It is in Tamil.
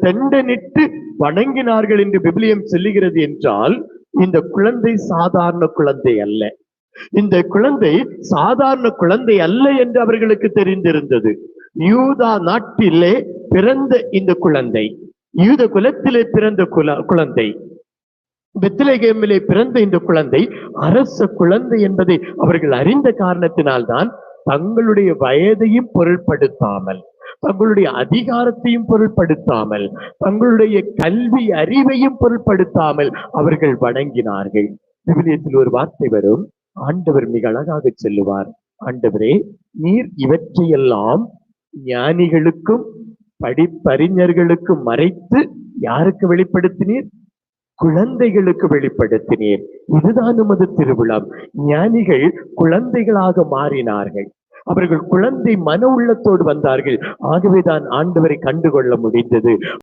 தெண்டனிட்டு வணங்கினார்கள் என்று விபிலியம் சொல்லுகிறது என்றால், இந்த குழந்தை சாதாரண குழந்தை அல்ல. இந்த குழந்தை சாதாரண குழந்தை அல்ல என்று அவர்களுக்கு தெரிந்திருந்தது. யூதா நாட்டிலே பிறந்த இந்த குழந்தை, யூத குலத்திலே பிறந்த குழந்தை, பெத்லகேமிலே பிறந்த இந்த குழந்தை அரச குழந்தை என்பதை அவர்கள் அறிந்த காரணத்தினால்தான் தங்களுடைய வயதையும் பொருட்படுத்தாமல், தங்களுடைய அதிகாரத்தையும் பொருட்படுத்தாமல், தங்களுடைய கல்வி அறிவையும் பொருட்படுத்தாமல் அவர்கள் வணங்கினார்கள். விவிலியத்தில் ஒரு வார்த்தை வரும், ஆண்டவர் மிக அழகாக சொல்லுவார், ஆண்டவரே, நீர் இவற்றையெல்லாம் ஞானிகளுக்கும் படிப்பறிஞர்களுக்கும் மறைத்து யாருக்கு வெளிப்படுத்தினீர்? குழந்தைகளுக்கு வெளிப்படுத்தினீர். இதுதான் நமது திருவிழா. ஞானிகள் குழந்தைகளாக மாறினார்கள். அவர்கள் குழந்தை மன உள்ளத்தோடு வந்தார்கள். ஆகவேதான் ஆண்டவரை கண்டுகொள்ள முடிந்தது.